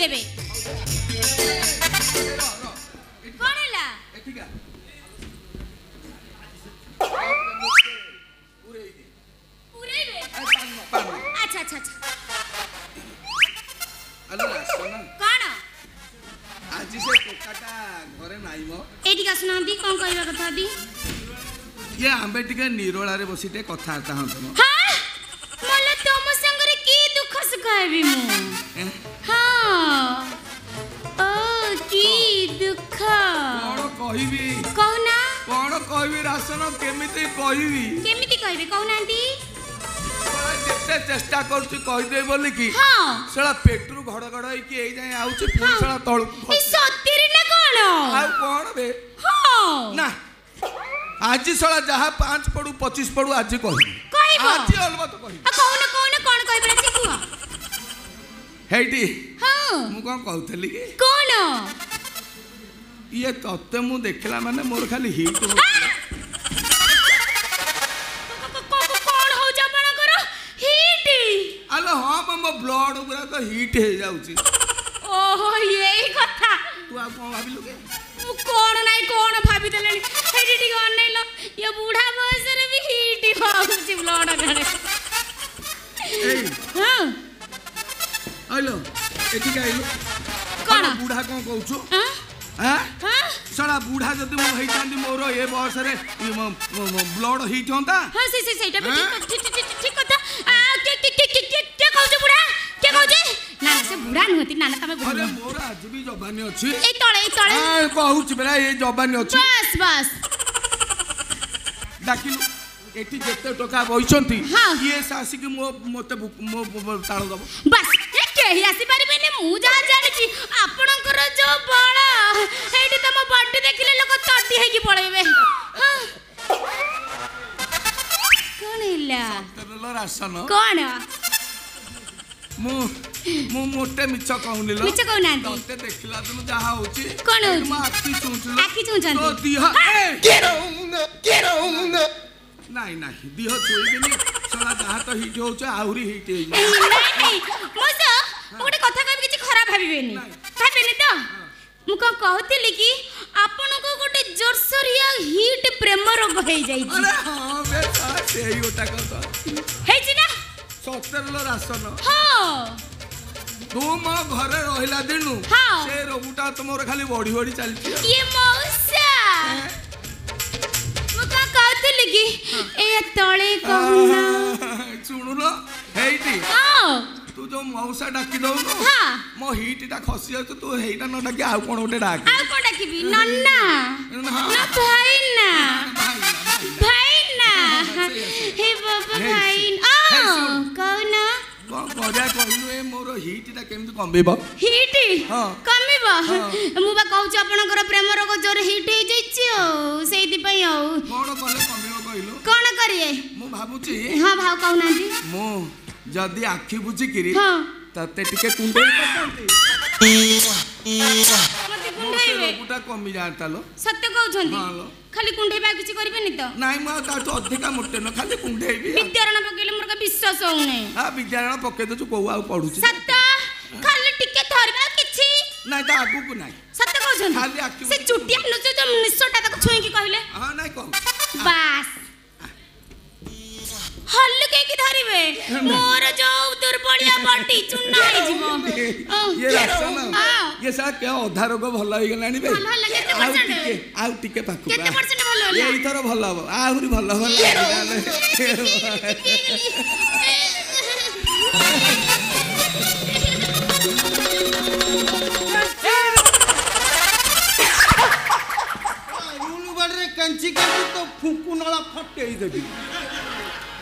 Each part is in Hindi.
देबे कोन हला एठिका पूरेबे पान अच्छा अच्छा अच्छा अलो रासन कोन आज से टोकाटा घरे नाई मो एठी का सुनांती कोन कहबा कथा दी ये आंबे टिके निरोळारे बसिटे कथार्ता हतम हां मला तोम संगरे की दुख सुखाइबी मु हां ओ की दुख कोन कहिबी कहना कोन कहबी रासन केमिति कहबे कहनांती जेते चेष्टा करछु कहि दे बोली की हां सला पेट्रू घड़घड़ होई एई जाय आउछ पुन सला तळ ई सत्तीरी ना कोन आ कोन बे हां ना आज सला जहा 5 पडू 25 पडू आज कहबी आज अलबत कहबी कोन कहबे छी कुआ हेडी हां मु कोन कहतली की कोन ये तत्ते मु देखला माने मोर खाली हिट हो कोन हो जा बना करो हिट आलो हां मो ब्लड पूरा तो हिट हे जाउची ओहो यही कथा तू आ कोन भाबिलु के कोन नाही कोन भाबी देलेनी हेडी टिक अनैलो ये बूढ़ा बयस रे भी हिट होउची ब्लड गड़े ए हां आलो एठी आइलो कोन बूढ़ा कोन कहउछु हां हां हां सला बूढ़ा जदि मु हेइतांदी मोर ए बयस रे ब्लड हिट होंता हां से सेटा भी ठीक कथा के कहउछ बूढ़ा के कहउछ ना से बूढ़ा नहती ना तमे अरे मोर आज भी जवानी अछि ए तळे हां कहउछ बेला ए जवानी अछि बस डाकिलु एठी जेते टका बइचंती हाँ। ये सासी के मते मो ताळ दबो बस ए केही आसी परिबेनी मु जा जानिची आपनकर जो बळ हेडी तम बॉडी देखिले लोक तड्डी हेकी पळेबे हां कोन हिला तेल रासन कोन मु मोटे मिछ कहउनिलो मिछ कहउनांती तते देखला तनु जहा होची कोन होची मा आखी चुंचलो आखी चुंचंती तो दिह Get on the नाही नाही दिह चोइबेनी सला जहा तो हिट होछ आहुरी हिट हे नहीं मोस मोटे कथा कहबी किछि खराब भाबिबेनी भाबिबेनी तो मु को कहतिली कि आपन को गोटे जोरसरिया हिट प्रेम रोग होई जाई छी अरे हां बे सेही ओटा कहतो हेई छी ना सतेरलो रासन हां तू मो घरे रहिला दिनु हाँ। से रोगुटा तमोर खाली बढी बढी चलछि ये मौसा मुका कहतली कि ए तळे कहना सुनुलो हेइटी हां तू जो मौसा डाकी दउनो हां मो हिटटा खसी जातो तू हेइटा न डाकी आउ कोन ओटे डाक आ को डाकिबी नन्ना ना भाई ना भाई ना हे बाबा भाई आ कहना कोन करिया कहलु ए मोर हिटटा केमति कमबेबो हिट हाँ। कमिबो मु बा कहूच आपनकर प्रेम रोग जोर हिट हे जाइछि सेइति पई कोन कले कमबेबो कहलु कोन करिए मु भाबुची हां भाव कहउनांती मु जदी आखी बुझी किरी हां तते टिके कुंडई पकांती मते कुंढाइबे रोगुटा कमी जातालो सत्य कहउछंती हां लो खाली कुंढाइबा किछि करिबेनी तो नाइ म तातो अधिका मोटे न खाली कुंडई विद्यारण पकेले मोर का विश्वास होउने आ विज्ञान पके दछु को आउ पढुची सत्य खाली टिके धरबा किछि नाइ ता आगु को नाइ सत्य कहउछंती खाली आखी से चुटिया नुचो जो निसोटा तक छुई की कहले हां नाइ कहू बास हल्लु के की धरिबे मोर जो दुर्बलिया बॉडी चुन्ना हे जीवो ये रासन ये सा के अधा रोग भल होई गलानी बे भल होला केते परसेंट आउ टिके पाखु केते परसेंट भल होला एई थरो भल हो आहुरी भल हो रूल बड़े कंची के तो फुकु नला फटे ही देबी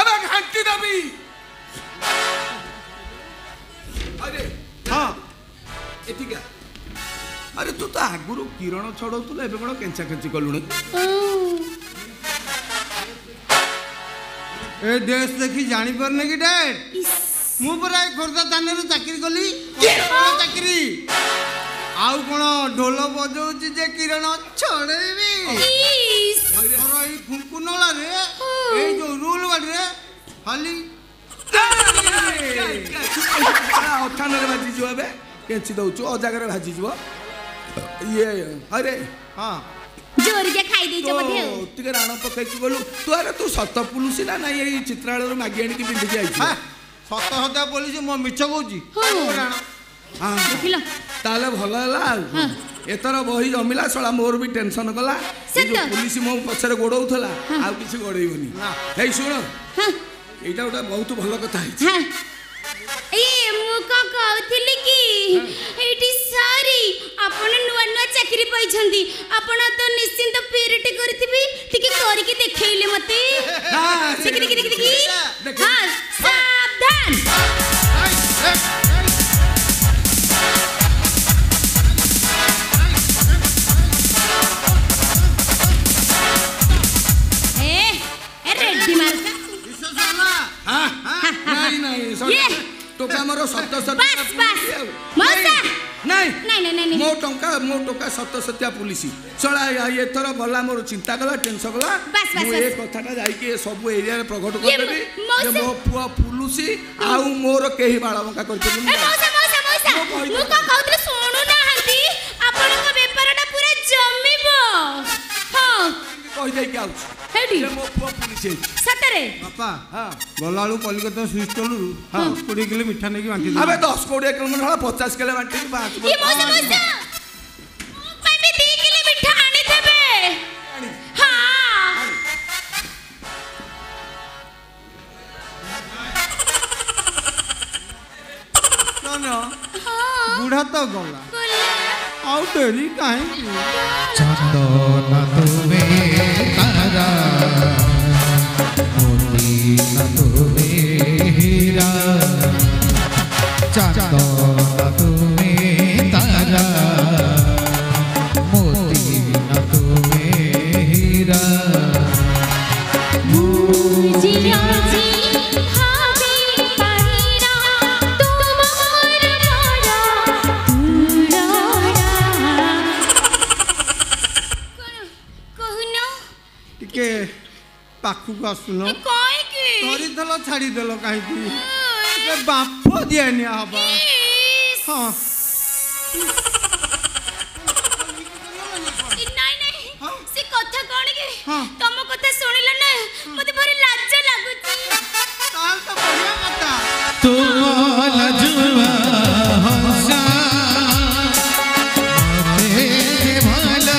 अबे घंटी दबी अरे हां एठी क्या अरे तू तो आगुरु किरण छड़ौतुल एबे कोन केंचा केंची कलुणी ए देश देखी जानी परने की डैड मु परा खोरदा थाने रे चाकरी कली चाकरी आउ कोन ढोल बजाउची जे किरण छड़ेबी और ई फुंकु नला रे ए जो रूल बड़े खाली अठान रे बाजी जो एबे କେଞ୍ଚି ଦଉଛୁ ଅଜାଗାରେ ଭାଜିଯିବ ଇଏ ଆରେ ହଁ ଜୋରିକେ ଖାଇ ଦେଇଛ ବୋଧେ ଆଉ ଟିକେ ରାଣ ପକେଇକି ଗଲୁ ତୁ ସତ ପୁଲୁସି ନା ନାଇଁ ଏଇ ଚିତ୍ରାଳୟରୁ ମାଗି ଆଣିକି ପିନ୍ଧିକି ଆଇଛୁ ସତ ସତ ପୋଲିସ ମୋ ମିଛ କହୁଛି ଦେଖିଲ ତାହେଲେ ଭଲ ହେଲା ଆଉ ଏଥର ବହି ଜମିଲା ଶଳା ମୋର ବି ଟେନସନ କଲା ପୁଲିସ ମୋ ପଛରେ ଗୋଡଉଥିଲା ଆଉ କିଛି ଗୋଡେଇବନି ଏଇ ଶୁଣ ଏଇଟା ଗୋଟେ ବହୁତ ଭଲ କଥା ହେଇଛି ମୁଁ କଣ କହୁଥିଲି କି ଏଇଠି ସରି ଆପଣ ନୂଆ ନୂଆ ଚାକିରି ପାଇଛନ୍ତି ଆପଣ ତ ନିଶ୍ଚିନ୍ତ ପିରିଟି କରିଥିବେ ଟିକେ କରିକି ଦେଖେଇଲେ ମତେ ଦେଖି ହଁ ସାବଧାନ रेड्डी मार्का नहीं टोका मोर सत सत बस मौसा नहीं मो टोका सत सत्या पुलिस चला एथर गला मोर चिंता कला टेंशन कला मु ए कथाटा जाई के सब एरिया रे प्रकट कर देबी जे मो पुआ पुलुसी आउ मोर केही बाळबंका करते मौसा मु का कहतले सुनु ना हंती आपन को व्यापारटा पूरा जमिबो हां कहि दे के आउ हेडी मो पुआ पुलिस सतरे बापा हां गलाळू कलिकता स्विच टोलू 20 किलो मिठा नेकी बांटी अबे 10 कोड़े किलो हला 50 किलो बांटी बात ये मौसा मैं भी 2 किलो मिठा आनी देबे हां ना बूढ़ा तो गला आउ तेरी काहे चंदन तुमे तारा मोती न तुमे हीरा चंदन तुमे तारा मोती न तुमे हीरा पाखु को आसुनो काहे की तोरी दलो छाड़ी दलो काहे की ए बाप दिया नि हबा हां नहीं से कथा कोन के तुम कथा सुनिला ना मते भारी लाज लागुची ताल तो बढ़िया कथा तू लजुआ हंसा मते भला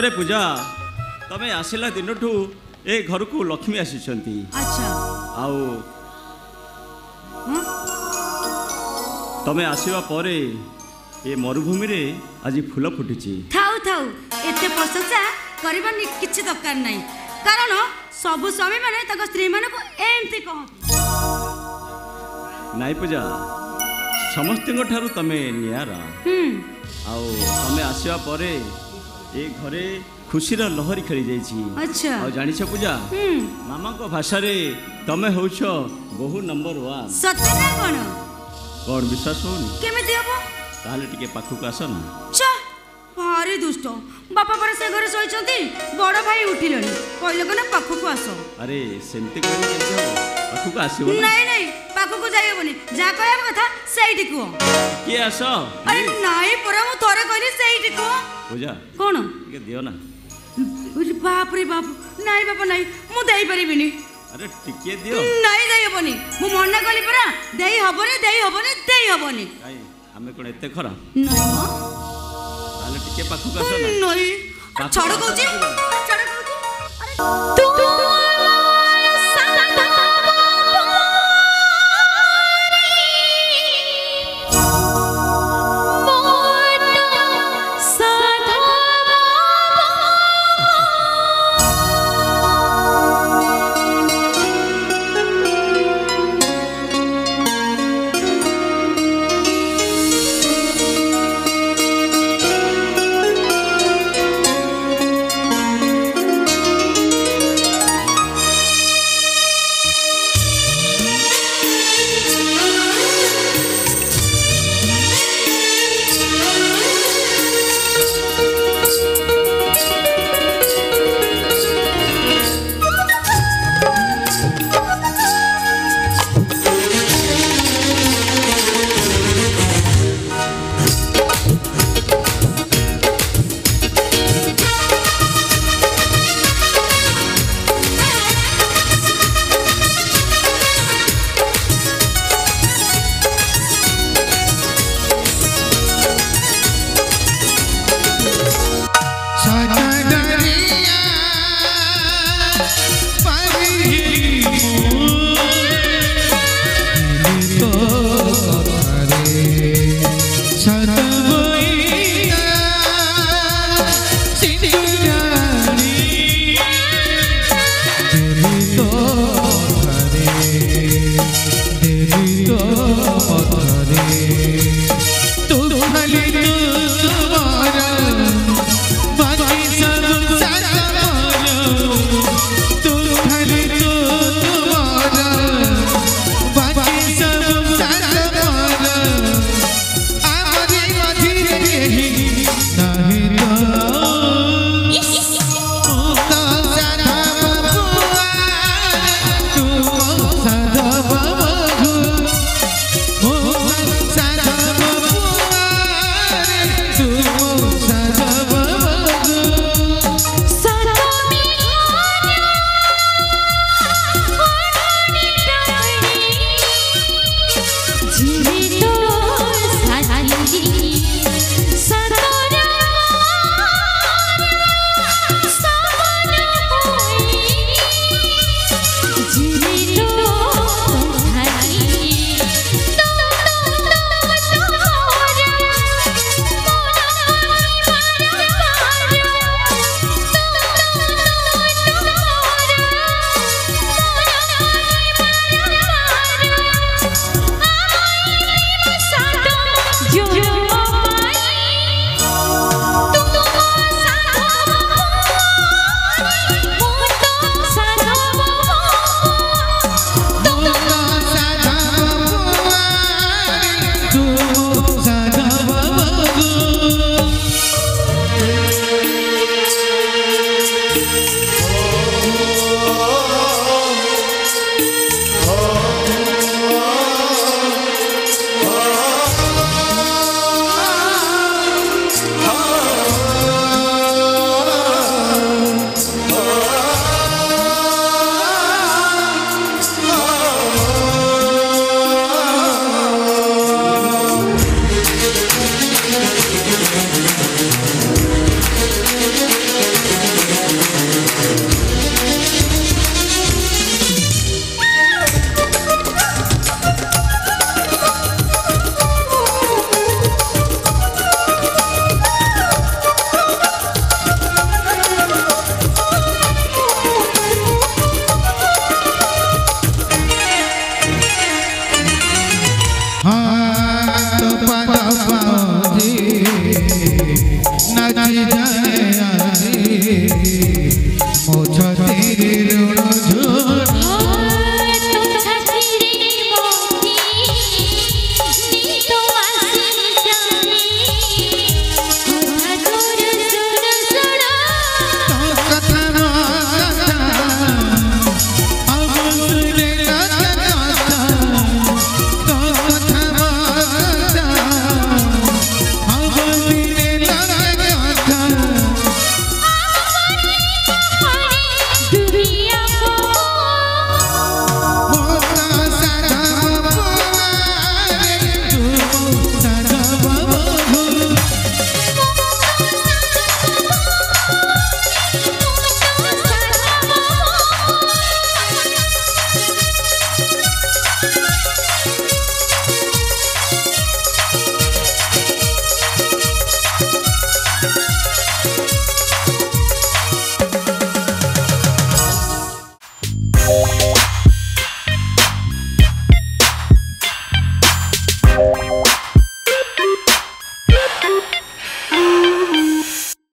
ସତରେ ପୂଜା ତମେ ଆସିଲା ଦିନଠୁ ଏ ଘରକୁ ଲକ୍ଷ୍ମୀ ଆସିଛନ୍ତି। ଆଚ୍ଛା ଆଉ ତମେ ଆସିବା ପରେ ଏ ମରୁଭୂମିରେ ଆଜି ଫୁଲ ଫୁଟିଛି। ଥାଉ ଥାଉ ଏତେ ପ୍ରଶଂସା କରିବା କିଛି ଦରକାର ନାହିଁ, କାରଣ ସବୁ ସ୍ୱାମୀ ମାନେ ତାଙ୍କ ସ୍ତ୍ରୀ ମାନଙ୍କୁ ଏମିତି କହନ୍ତି। ନାଇଁ ପୂଜା, ସମସ୍ତଙ୍କ ଠାରୁ ତମେ ନିଆରା। ଆଉ ତମେ ଆସିବା ପରେ ଏ ଘରେ ଖୁସିର ଲହରୀ ଖେଳି ଯାଇଛି। ଆଚ୍ଛା ଆଉ ଜାଣିଛ ପୂଜା, ମାମାଙ୍କ ଭାଷାରେ ତମେ ହଉଛ ବହୁ ନମ୍ବର 1। ସତ୍ୟ ନା କଣ? କଣ ବିଶ୍ୱାସ ହଉନି? କେମିତି ହବ? ତାହେଲେ ଟିକେ ପାଖକୁ ଆସ ନା। ଭାରି ଦୁଷ୍ଟ। ବାପା ପରେ ସେ ଘରେ ଶୋଇଛନ୍ତି, ବଡ଼ ଭାଇ ଉଠିଲେଣି, କହିଲେ କନା ପାଖକୁ ଆସ। ଆରେ ସେମିତି କହିଲେ କେମିତି ହବ? ପାଖକୁ ଆସିବ ନା। ନାଇଁ ନାଇଁ ପାଖକୁ ଯାଇହବନି, ଯାହା କହିବା କଥା ସେଇଠି କୁହ। କିଏ ଆସ? ଆରେ ନାଇଁ ପରା, ମୁଁ ଥରେ କହିଲି ସେଇଠି କୁହ। ପୂଜା କଣ? ଟିକେ ଦିଅ ନା। ବାପରେ ବାପ, ନାଇଁ ବାପା ନାଇଁ, ମୁଁ ଦେଇପାରିବିନି। ଆରେ ଟିକେ ଦିଅ। ନାଇଁ ଦେଇହବନି, ମୁଁ ମନା କଲି ପରା, ଦେଇ ହବନି ଦେଇ ହବନି ଦେଇ ହବନି। କାଇଁ ଆମେ କଣ ଏତେ ଖରାପ? ନାଇଁ ମ, ତାହେଲେ ଟିକେ ପାଖକୁ ଆସ ନା। ନାଇଁ ଛାଡ଼ କହୁଛି, ଛାଡ଼ କହୁଛି।